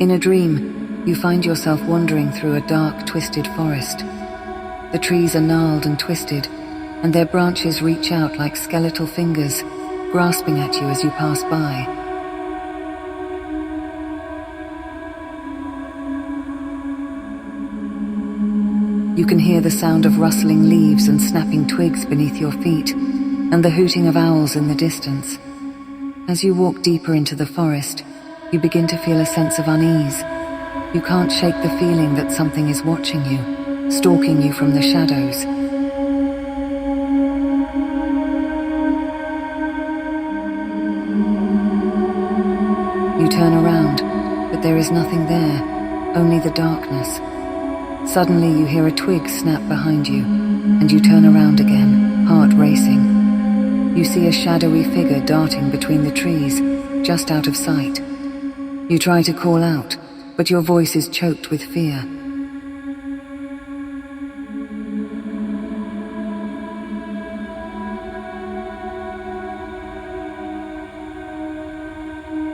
In a dream, you find yourself wandering through a dark, twisted forest. The trees are gnarled and twisted, and their branches reach out like skeletal fingers, grasping at you as you pass by. You can hear the sound of rustling leaves and snapping twigs beneath your feet, and the hooting of owls in the distance. As you walk deeper into the forest, you begin to feel a sense of unease. You can't shake the feeling that something is watching you, stalking you from the shadows. You turn around, but there is nothing there, only the darkness. Suddenly you hear a twig snap behind you, and you turn around again, heart racing. You see a shadowy figure darting between the trees, just out of sight. You try to call out, but your voice is choked with fear.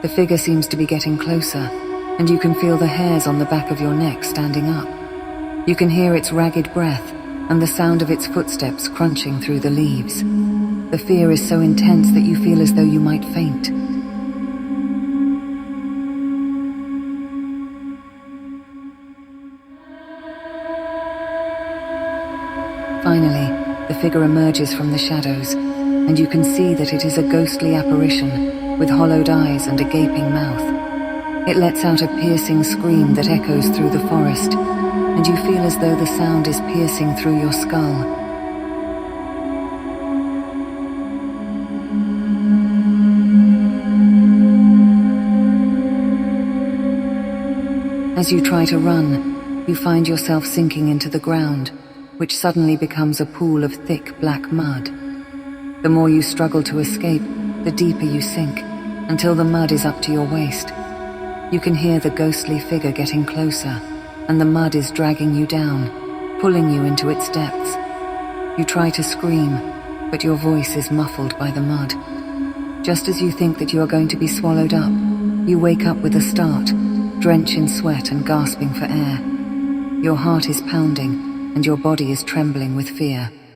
The figure seems to be getting closer, and you can feel the hairs on the back of your neck standing up. You can hear its ragged breath and the sound of its footsteps crunching through the leaves. The fear is so intense that you feel as though you might faint. Finally, the figure emerges from the shadows, and you can see that it is a ghostly apparition with hollowed eyes and a gaping mouth. It lets out a piercing scream that echoes through the forest, and you feel as though the sound is piercing through your skull. As you try to run, you find yourself sinking into the ground, which suddenly becomes a pool of thick black mud. The more you struggle to escape, the deeper you sink, until the mud is up to your waist. You can hear the ghostly figure getting closer, and the mud is dragging you down, pulling you into its depths. You try to scream, but your voice is muffled by the mud. Just as you think that you are going to be swallowed up, you wake up with a start, drenched in sweat and gasping for air. Your heart is pounding, and your body is trembling with fear.